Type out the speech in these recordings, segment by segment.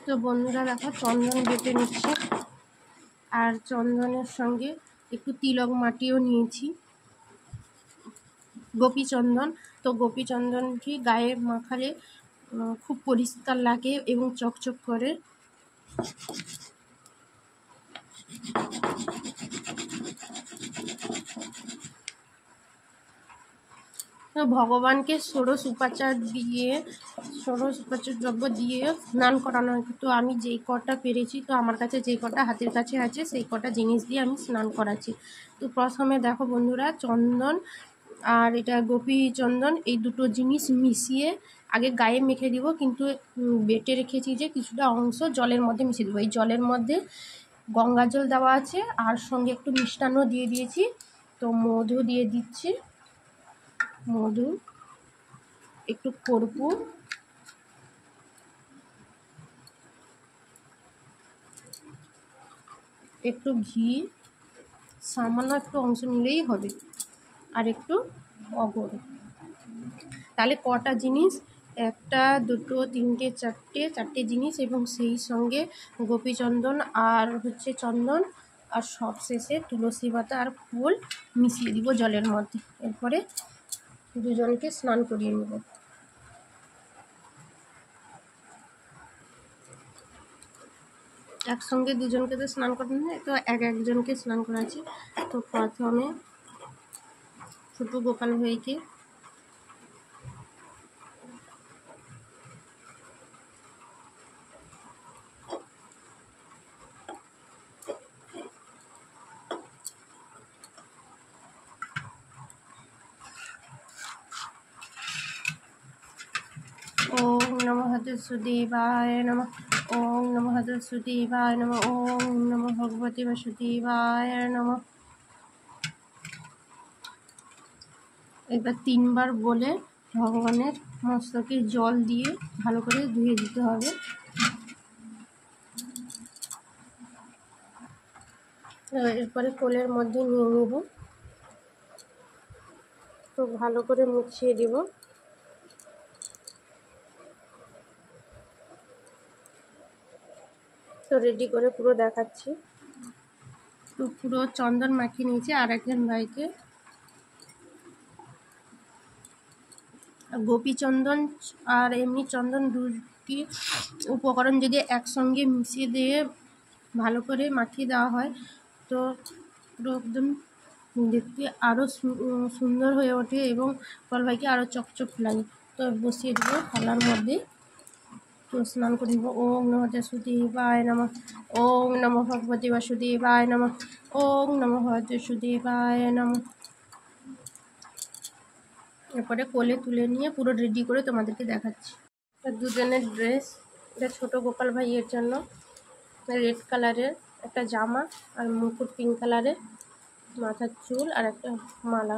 তো বন্ধুরা দেখো চন্দন বেটে নিচ্ছি, আর চন্দনের সঙ্গে একটু তিলক মাটিও নিয়েছি, গোপী চন্দন। তো গোপী চন্দনটি গায়ে মাখালে খুব পরিষ্কার লাগে এবং চকচক করে। তো ভগবানকে ষোড়শ উপাচার দ্রব্য দিয়ে স্নান করানো হয়। তো আমি যেই কটা পেরেছি, তো আমার কাছে যেই কটা হাতের কাছে আছে সেই কটা জিনিস দিয়ে আমি স্নান করাচ্ছি। তো প্রথমে দেখো বন্ধুরা, চন্দন আর এটা গোপী চন্দন এই দুটো জিনিস মিশিয়ে আগে গায়ে মেখে দিব, কিন্তু বেটে রেখেছি যে কিছুটা অংশ জলের মধ্যে মিশিয়ে দেবো। এই জলের মধ্যে গঙ্গা জল দেওয়া আছে, আর সঙ্গে একটু মিষ্টান্নও দিয়ে দিয়েছি। তো মধু দিয়ে দিচ্ছি, মধু, একটু কর্পূর, একটু ঘি, সামান্য একটু অংশ নিলেই হবে, আর একটু অগর। তাহলে কটা জিনিস, একটা দুটো তিনটে চারটে জিনিস, এবং সেই সঙ্গে গোপীচন্দন আর হচ্ছে চন্দন, আর সব শেষে তুলসী পাতা আর ফুল মিশিয়ে দিব জলের মধ্যে। এরপরে দুজনকে স্নান করিয়ে নেব। একসঙ্গে দুজনকে তো স্নান করানো হয়, তো একজনকে স্নান করাচ্ছি। তো প্রথমে ছোটো গোপাল ভাইকে ওম নমঃ হরসুদেবায় নমঃ, ওম নমঃ হরসুদেবায় নমঃ, ওম নমঃ ভগবতে বাসুদেবায় নমঃ। এবার 3 বার বলে ভগবানের মস্তকে জল দিয়ে ভালো করে ধুয়ে দিতে হবে। এরপরে কোলের মধ্যে নিয়ে নেব, তো ভালো করে মুছিয়ে দেব। তো রেডি করে পুরো দেখাচ্ছি। তো পুরো চন্দন মাখিয়ে নিয়েছি আর একজন ভাইকে। গোপী চন্দন আর এমনি চন্দন দুটি উপকরণ যদি একসঙ্গে মিশিয়ে দিয়ে ভালো করে মাখিয়ে দেওয়া হয়, তো পুরো একদম দেখতে আরও সুন্দর হয়ে ওঠে এবং ফল ভাইকে আরও চকচক লাগে। তো বসিয়ে দেবো থালার মধ্যে, তো স্নান করে দেবো। ওম নমঃ বাসুদেবায় নমঃ, ওম নমঃ ভগবতে বাসুদেবায় নমঃ, ওম নমঃ বাসুদেবায় নমঃ। এরপরে কোলে তুলে নিয়ে পুরো রেডি করে তোমাদেরকে দেখাচ্ছি। দুজনের ড্রেস, এটা ছোটো গোপাল ভাইয়ের জন্য রেড কালারের একটা জামা আর মুকুট পিঙ্ক কালারের, মাথার চুল আর একটা মালা।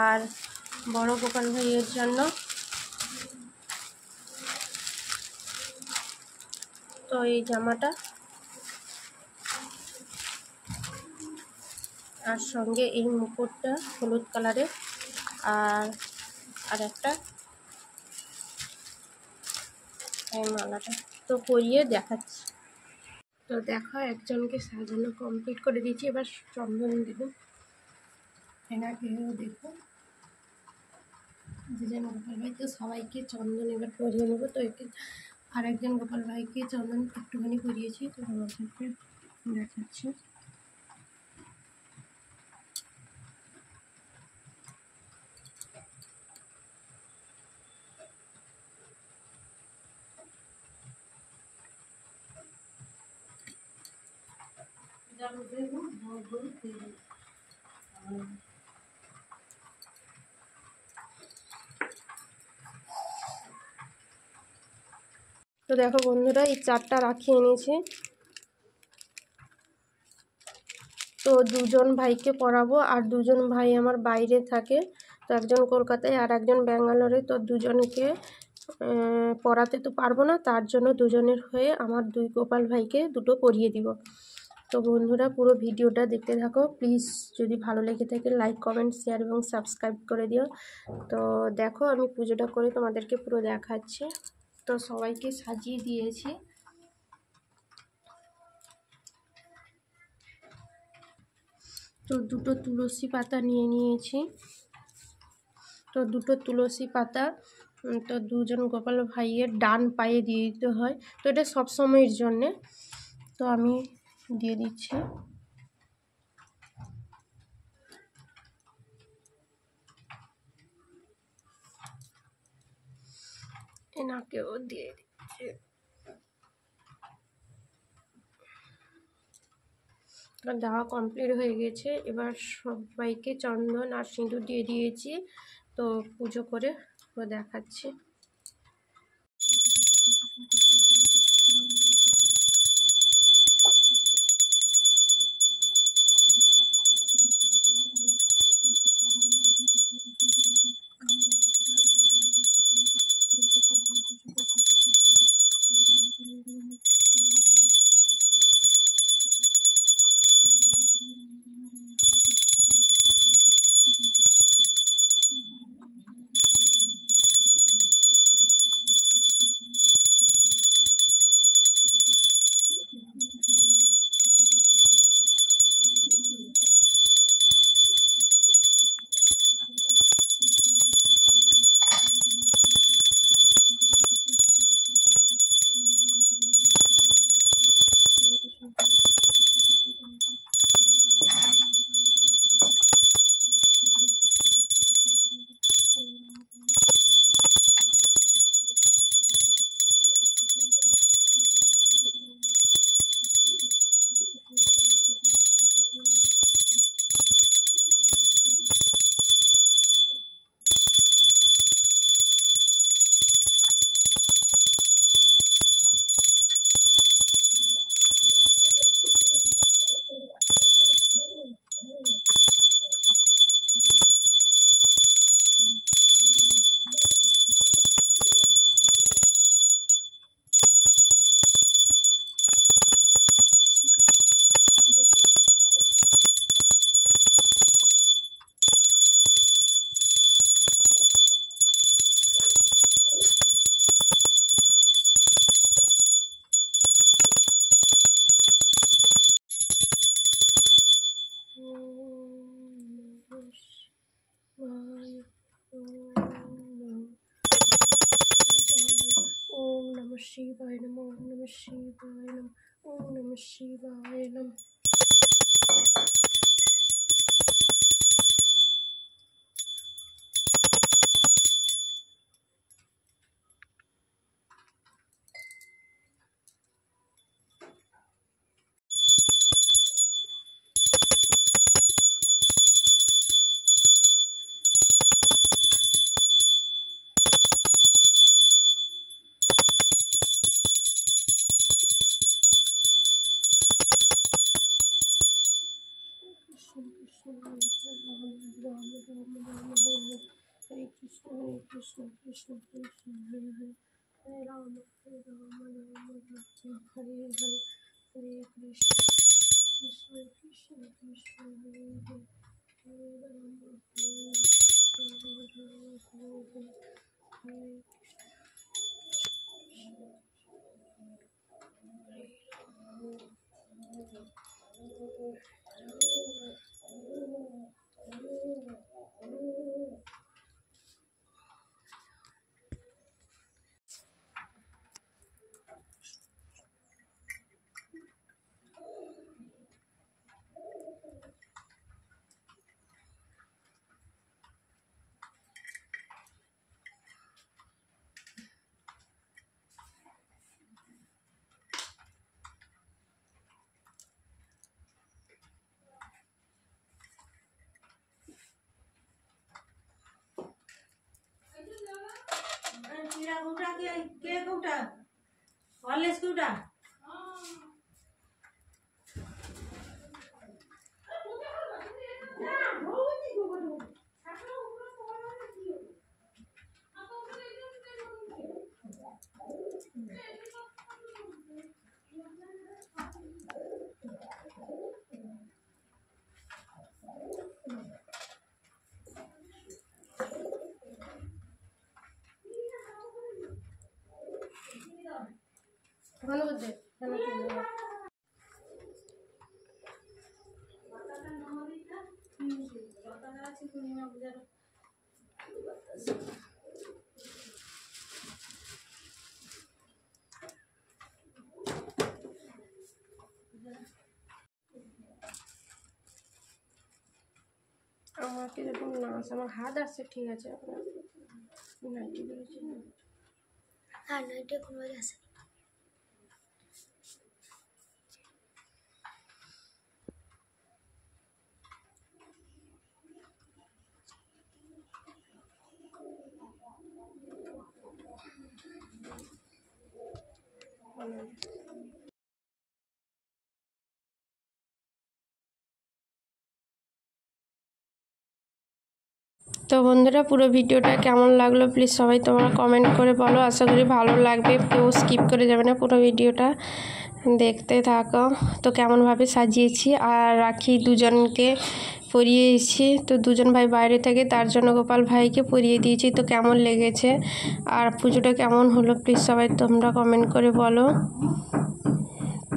আর বড় গোপাল ভাইয়ের জন্য তো এই জামাটা, আর সঙ্গে এই মুকুটটা হলুদ কালারের, আর একটা এই মালাটা। তো পরিয়ে দেখাচ্ছি। তো দেখো একজনকে সাজানো কমপ্লিট করে দিয়েছি, এবার চন্দন দেব। এনাকেও দেখো, দুজন গোপাল ভাই, তো সবাইকে চন্দন এবার পরিয়ে নেবো। তো আর একজন গোপাল ভাইকে চন্দন একটুখানি পরিয়েছি, তো আমাদেরকে দেখাচ্ছি। তো দেখো বন্ধুরা, এই 4টা রাখি এনেছি। তো দুজন ভাইকে পরাবো, আর দুজন ভাই আমার বাইরে থাকে, তো একজন কলকাতায় আর একজন ব্যাঙ্গালোরে। তো দুজনকে পরাতে তো পারবো না, তার জন্য দুজনের হয়ে আমার 2 গোপাল ভাইকে দুটো পরিয়ে দিব। তো বন্ধুরা পুরো ভিডিওটা দেখতে থাকো প্লিজ। যদি ভালো লেগে থাকে লাইক কমেন্ট শেয়ার এবং সাবস্ক্রাইব করে দিও। তো দেখো আমি পুজোটা করে তোমাদেরকে পুরো দেখাচ্ছি। তো সবাইকে সাজিয়ে দিয়েছি, তো দুটো তুলসী পাতা নিয়ে নিয়েছি। তো দুটো তুলসী পাতা তো দুজন গোপাল ভাইয়ের ডান পায়ে দিয়ে দিতে হয়। তো এটা সব সময়ের জন্যে, তো আমি দিয়ে দিচ্ছি। এনাকেও দিয়ে দিচ্ছি। দেওয়া কমপ্লিট হয়ে গেছে। এবার সবাইকে চন্দন আর সিঁদুর দিয়ে দিয়েছি। তো পুজো করে দেখাচ্ছি। शिवाय नमः। ओम नमः शिवाय नमः। ओम नमः शिवाय नमः। Hare Krishna Krishna Krishna Hare Hare, Hare Rama Rama Rama, Hare Hare, Hare Krishna Krishna Krishna Krishna Hare Hare, Hare Rama Hare Hare, Hare ভালো হচ্ছে। আমার কিরকম নাচ, আমার হাত আসছে ঠিক আছে, আপনার নাইটি বেরোচ্ছে না। হ্যাঁ নাইটি কোনো আছে। তো বন্ধুরা পুরো ভিডিওটা কেমন লাগলো প্লিজ সবাই তোমরা কমেন্ট করে বলো। আশা করি ভালো লাগবে, কেউ স্কিপ করে যাবে না, পুরো ভিডিওটা দেখতে থাকো। তো কেমনভাবে সাজিয়েছি আর রাখি দুজনকে পরিয়েছি, তো দুজন ভাই বাইরে থাকে তার জন্য গোপাল ভাইকে পরিয়ে দিয়েছি। তো কেমন লেগেছে আর পুজোটা কেমন হলো প্লিজ সবাই তোমরা কমেন্ট করে বলো।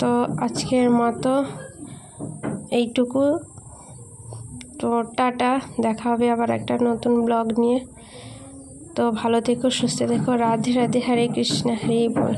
তো আজকের মতো এইটুকু, তো টাটা, দেখা হবে আবার একটা নতুন ব্লগ নিয়ে। তো ভালো থেকো, সুস্থ থেকো, রাধে রাধে, হরে কৃষ্ণ, হরে বল।